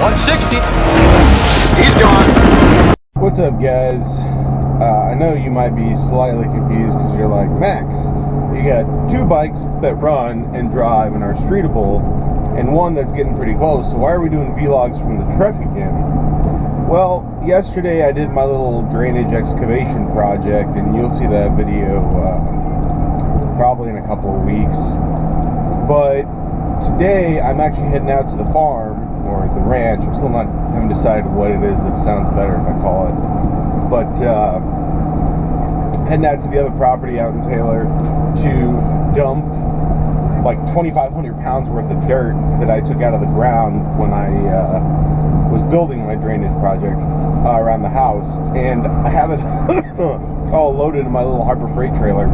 160. He's gone. What's up, guys? I know you might be slightly confused because you're like, Max, you got two bikes that run and drive and are streetable, and one that's getting pretty close, so why are we doing vlogs from the truck again? Well, yesterday I did my little drainage excavation project, and you'll see that video probably in a couple of weeks. But today I'm actually heading out to the farm, or the ranch. I haven't decided what it is that sounds better if I call it. But heading out to the other property out in Taylor to dump like 2,500 pounds worth of dirt that I took out of the ground when I was building my drainage project around the house. And I have it all loaded in my little Harbor Freight trailer,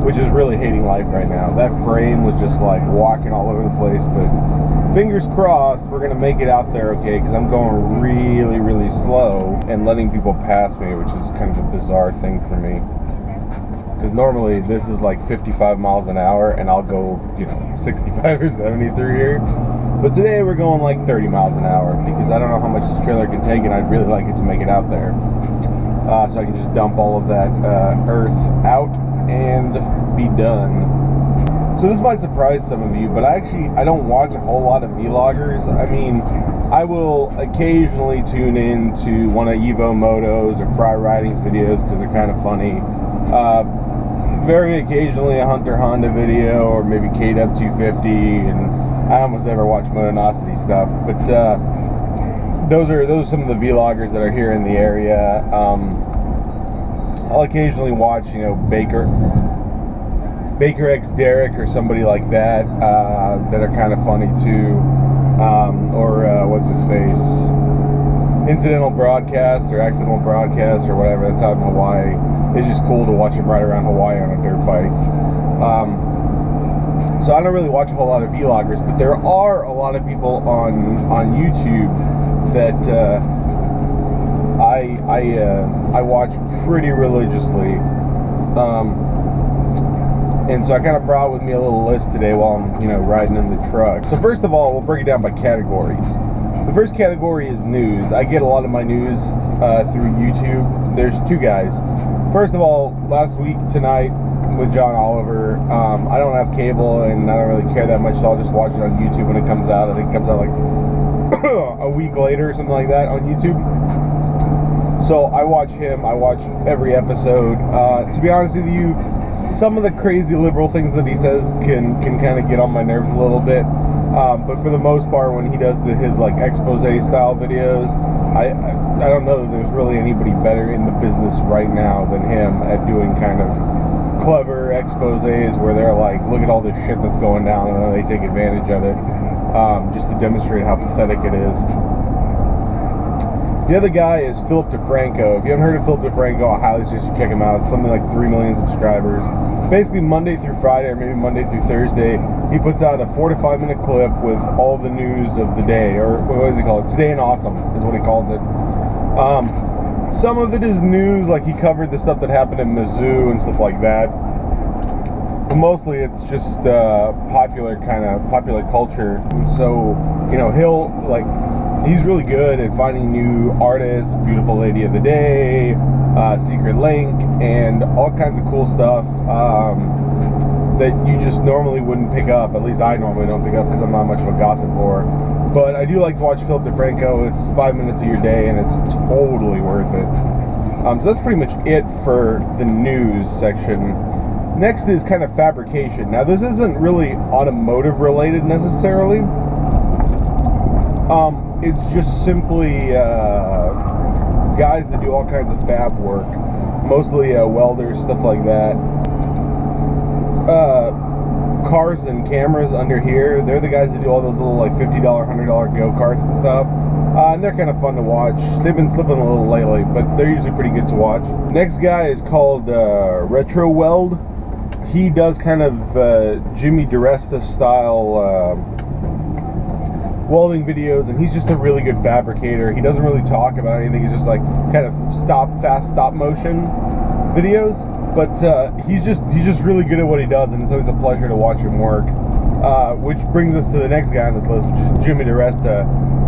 which is really hating life right now. That frame was just like walking all over the place, but fingers crossed we're gonna make it out there okay, because I'm going really, really slow and letting people pass me, which is kind of a bizarre thing for me. Because normally this is like 55 miles an hour and I'll go, 65 or 70 through here. But today we're going like 30 miles an hour because I don't know how much this trailer can take, and I'd really like it to make it out there. So I can just dump all of that earth out and be done. So this might surprise some of you, but I don't watch a whole lot of vloggers. I mean, I will occasionally tune in to one of Evo Moto's or Fry Riding's videos because they're kind of funny. Very occasionally a Hunter Honda video, or maybe KW 250, and I almost never watch Motonosity stuff. But those are some of the vloggers that are here in the area. I'll occasionally watch, Baker X Derek or somebody like that that are kind of funny too, or what's his face, Incidental Broadcast or Accidental Broadcast or whatever. That's out in Hawaii. It's just cool to watch him ride around Hawaii on a dirt bike. So I don't really watch a whole lot of vloggers, but there are a lot of people on YouTube that I watch pretty religiously. And so I kind of brought with me a little list today while I'm, riding in the truck. So first of all, we'll break it down by categories. The first category is news. I get a lot of my news through YouTube. There's two guys. First of all, LastWeekTonight with John Oliver. I don't have cable and I don't really care that much, so I'll just watch it on YouTube when it comes out. I think it comes out like a week later or something like that on YouTube. So I watch him. I watch every episode. To be honest with you, some of the crazy liberal things that he says can kind of get on my nerves a little bit, but for the most part, when he does his like expose style videos, I don't know that there's really anybody better in the business right now than him at doing kind of clever exposés where they're like, look at all this shit that's going down, and then they take advantage of it just to demonstrate how pathetic it is. The other guy is PhilipdeFranco. If you haven't heard of PhilipdeFranco, I highly suggest you check him out. It's something like 3 million subscribers. Basically, Monday through Friday, or maybe Monday through Thursday, he puts out a 4 to 5 minute clip with all the news of the day, or what does he call it? Today in Awesome is what he calls it. Some of it is news, like he covered the stuff that happened in Mizzou and stuff like that. But mostly it's just popular culture. And so, he's really good at finding new artists, Beautiful Lady of the Day, Secret Link, and all kinds of cool stuff that you just normally wouldn't pick up. At least I normally don't pick up because I'm not much of a gossip whore. But I do like to watch PhilipdeFranco. It's 5 minutes of your day and it's totally worth it. So that's pretty much it for the news section. Next is kind of fabrication. Now this isn't really automotive related necessarily. It's just simply guys that do all kinds of fab work, mostly welders, stuff like that. CarsandCameras under here, they're the guys that do all those little like $50, $100 go-karts and stuff. And they're kind of fun to watch. They've been slipping a little lately, but they're usually pretty good to watch. Next guy is called RetroWeld. He does kind of JimmyDiresta style welding videos, and he's just a really good fabricator. He doesn't really talk about anything. He's just like kind of fast stop motion videos, but he's just really good at what he does, and it's always a pleasure to watch him work. Which brings us to the next guy on this list, which is JimmyDiresta.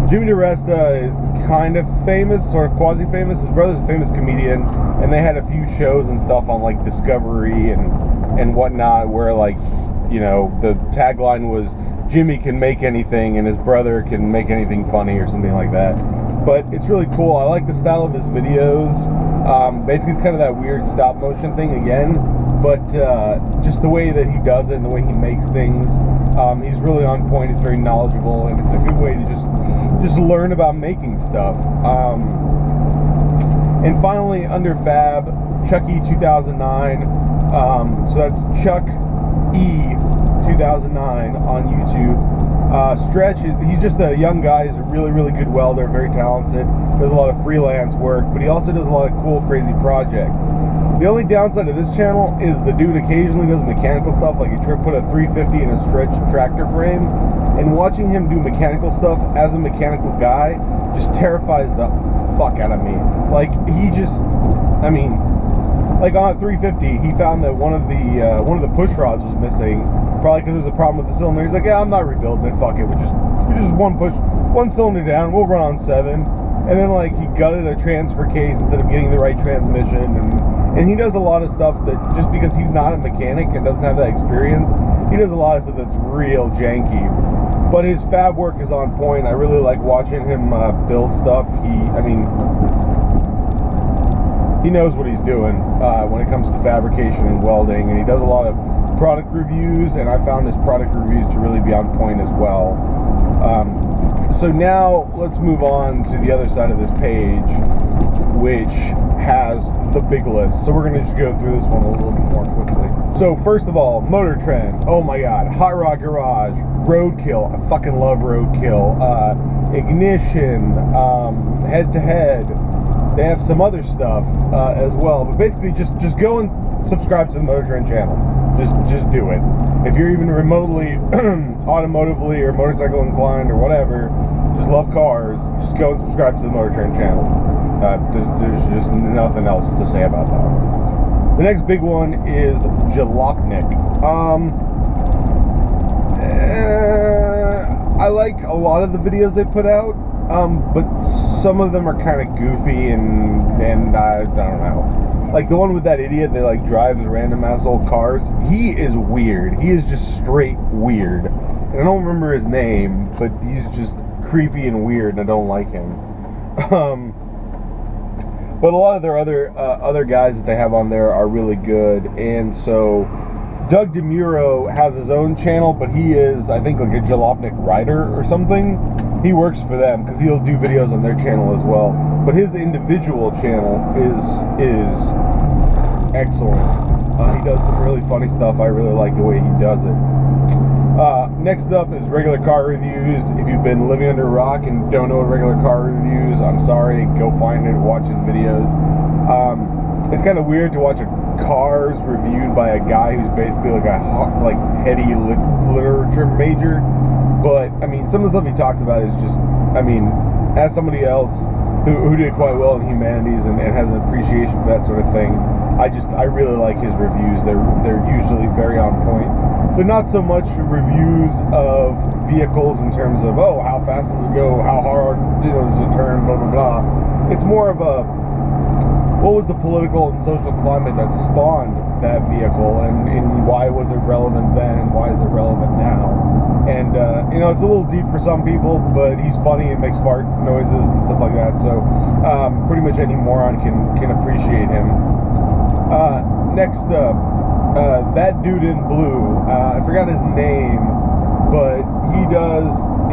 JimmyDiresta is kind of famous, sort of quasi-famous. His brother's a famous comedian, and they had a few shows and stuff on like Discovery and whatnot, where like, you know, the tagline was Jimmy can make anything and his brother can make anything funny or something like that. But it's really cool. I like the style of his videos. Basically, it's kind of that weird stop motion thing again, but just the way that he does it and the way he makes things, he's really on point. He's very knowledgeable, and it's a good way to just learn about making stuff. And finally, under Fab, Chucky 2009. So that's Chuck E 2009 on YouTube. Stretch, he's just a young guy. He's a really, really good welder, very talented. Does a lot of freelance work, but he also does a lot of cool, crazy projects. The only downside of this channel is the dude occasionally does mechanical stuff, like he put a 350 in a Stretch tractor frame, and watching him do mechanical stuff as a mechanical guy just terrifies the fuck out of me. Like, he just, I mean, like on a 350, he found that one of the push rods was missing, probably because there was a problem with the cylinder. He's like, yeah, I'm not rebuilding it, fuck it. We just one cylinder down, we'll run on 7. And then like he gutted a transfer case instead of getting the right transmission, and he does a lot of stuff that, just because he's not a mechanic and doesn't have that experience, he does a lot of stuff that's real janky. But his fab work is on point. I really like watching him build stuff. He knows what he's doing when it comes to fabrication and welding, and he does a lot of product reviews, and I found his product reviews to really be on point as well. So now let's move on to the other side of this page, which has the big list. So we're going to just go through this one a little bit more quickly. So first of all, MotorTrend. Oh my god. Hot Rod Garage. Roadkill. I fucking love Roadkill. Ignition. Head to Head. They have some other stuff as well. But basically, just go and subscribe to the MotorTrend channel. Just do it. If you're even remotely automotively or motorcycle inclined or whatever, just love cars, just go and subscribe to the MotorTrend channel. There's just nothing else to say about that. The next big one is Jalopnik. I like a lot of the videos they put out, but some of them are kind of goofy and I don't know. Like the one with that idiot that like drives random ass old cars. He is weird. He is just straight weird. And I don't remember his name, but he's just creepy and weird, and I don't like him. But a lot of their other guys that they have on there are really good. And so DougDemuro has his own channel, but he is, I think, like a Jalopnik writer or something. He works for them because he'll do videos on their channel as well. But his individual channel is excellent. He does some really funny stuff. I really like the way he does it. Next up is RegularCarReviews. If you've been living under a rock and don't know what RegularCarReviews, I'm sorry. Go find it, watch his videos. It's kind of weird to watch cars reviewed by a guy who's basically like a heady literature major. But I mean, some of the stuff he talks about is just, I mean, as somebody else who did quite well in humanities and has an appreciation for that sort of thing, I really like his reviews. They're usually very on point. They're not so much reviews of vehicles in terms of, oh, how fast does it go, how hard does it turn, blah blah blah. It's more of a, what was the political and social climate that spawned that vehicle, and why was it relevant then, and why is it relevant now? And it's a little deep for some people, but he's funny and makes fart noises and stuff like that. So pretty much any moron can appreciate him. Next up, ThatDudeinBlue. I forgot his name, but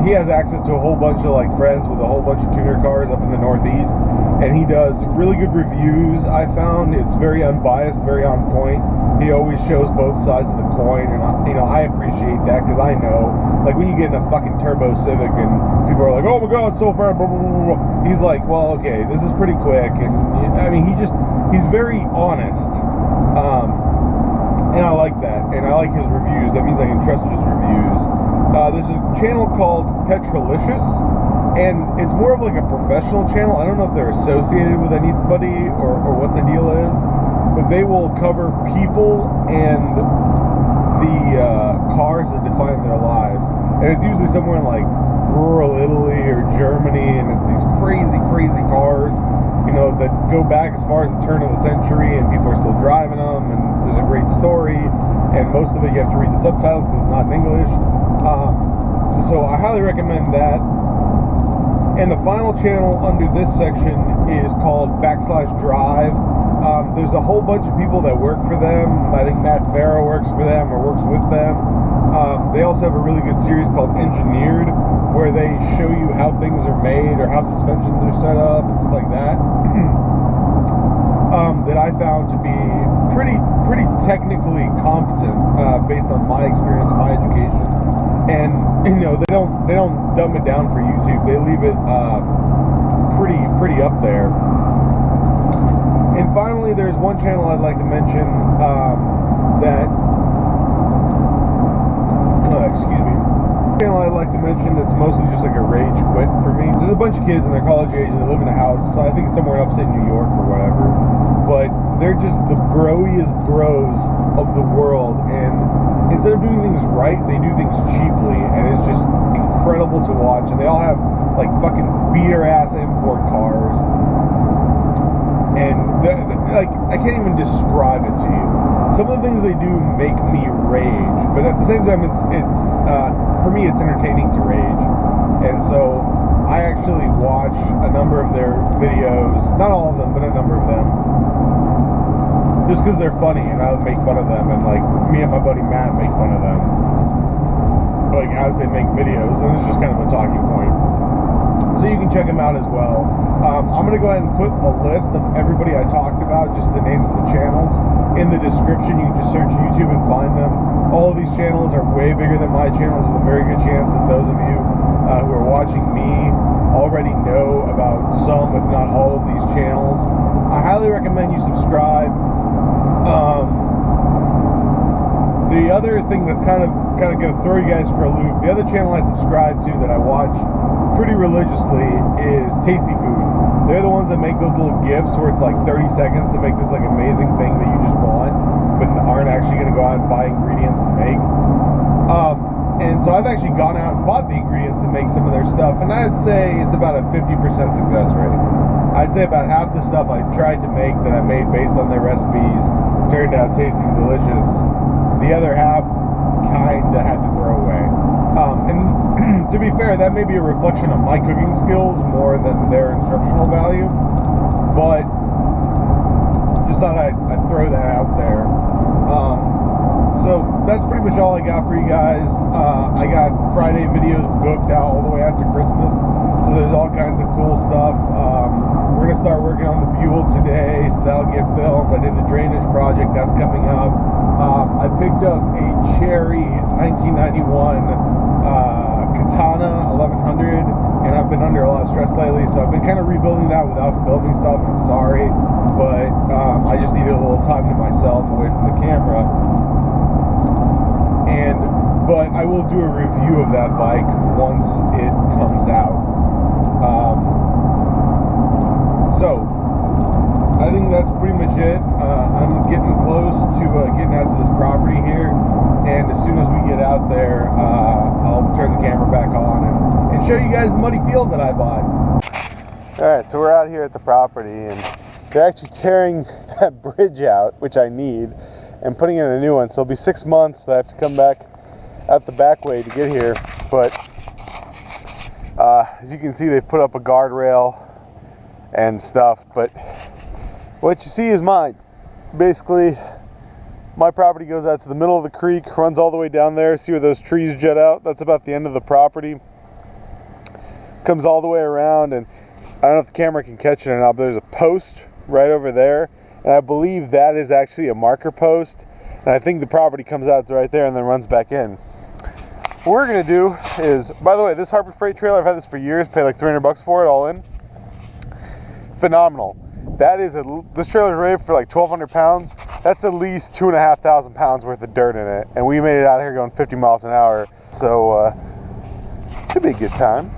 he has access to a whole bunch of like friends with a whole bunch of tuner cars up in the Northeast, and he does really good reviews. I found it's very unbiased, very on point. He always shows both sides of the coin, and I appreciate that, because I know, like, when you get in a fucking turbo Civic and people are like, oh my god, so far, blah, blah, blah, blah. He's like, well, okay, this is pretty quick, and I mean, he's very honest, and I like that, and I like his reviews. That means I can trust his reviews. There's a channel called Petrolicious, and it's more of like a professional channel. I don't know if they're associated with anybody or what the deal is, but they will cover people and the cars that define their lives. And it's usually somewhere in like rural Italy or Germany, and it's these crazy cars, you know, that go back as far as the turn of the century, and people are still driving them, and there's a great story, and most of it you have to read the subtitles because it's not in English. So I highly recommend that. And the final channel under this section is called /Drive. There's a whole bunch of people that work for them. I think Matt Farah works for them or works with them. They also have a really good series called Engineered, where they show you how things are made or how suspensions are set up and stuff like that. That I found to be pretty technically competent based on my experience, my education. And you know, they don't dumb it down for YouTube. They leave it pretty up there. And finally, there's one channel I'd like to mention channel I'd like to mention that's mostly just like a rage quit for me. There's a bunch of kids in their college age and they live in a house, so I think it's somewhere in upstate New York or whatever. But they're just the broiest bros of the world, and instead of doing things right, they do things cheaply, and it's just incredible to watch. And they all have like fucking beater ass import cars, and like I can't even describe it to you. Some of the things they do make me rage, but at the same time, it's for me it's entertaining to rage. And so I actually watch a number of their videos, not all of them, but a number of them, just because they're funny, and I make fun of them, and like me and my buddy Matt make fun of them, like as they make videos, and it's just kind of a talking point. So you can check them out as well. I'm gonna go ahead and put a list of everybody I talked about, just the names of the channels, in the description. You can just search YouTube and find them. All of these channels are way bigger than my channels. There's a very good chance that those of you who are watching me already know about some, if not all, of these channels. I highly recommend you subscribe. The other thing that's kind of gonna throw you guys for a loop, the other channel I subscribe to that I watch pretty religiously is Tasty Food. They're the ones that make those little gifts where it's like 30 seconds to make this like amazing thing that you just bought, but aren't actually gonna go out and buy ingredients to make. And so I've actually gone out and bought the ingredients to make some of their stuff, and I'd say it's about a 50% success rate. I'd say about half the stuff I tried to make that I made based on their recipes turned out tasting delicious. The other half kinda had to throw away. And to be fair, that may be a reflection of my cooking skills more than their instructional value, but just thought I'd throw that out there. So that's pretty much all I got for you guys. I got Friday videos booked out all the way out to Christmas, so there's all kinds of cool stuff. We're gonna start working on the Buell today, so that'll get filmed. I did the drainage project, that's coming up. I picked up a Cherry 1991 Katana 1100, and I've been under a lot of stress lately, so I've been kind of rebuilding that without filming stuff, and I'm sorry, but I just needed a little time to myself away from the camera. But I will do a review of that bike once it comes out. So I think that's pretty much it. I'm getting close to getting out to this property here, and as soon as we get out there, I'll turn the camera back on and show you guys the muddy field that I bought. Alright, so we're out here at the property, and they're actually tearing that bridge out, which I need, and putting in a new one. So it'll be 6 months that I have to come back out the back way to get here. But as you can see, they've put up a guardrail and stuff, but what you see is mine. Basically, my property goes out to the middle of the creek, runs all the way down there. See where those trees jet out? That's about the end of the property. Comes all the way around, and I don't know if the camera can catch it or not, but there's a post right over there, and I believe that is actually a marker post, and I think the property comes out right there and then runs back in. What we're gonna do is, by the way, this Harbor Freight trailer, I've had this for years, paid like 300 bucks for it all in. Phenomenal. That is this trailer is rated for like 1,200 pounds. That's at least 2,500 pounds worth of dirt in it, and we made it out here going 50 miles an hour, so should be a good time.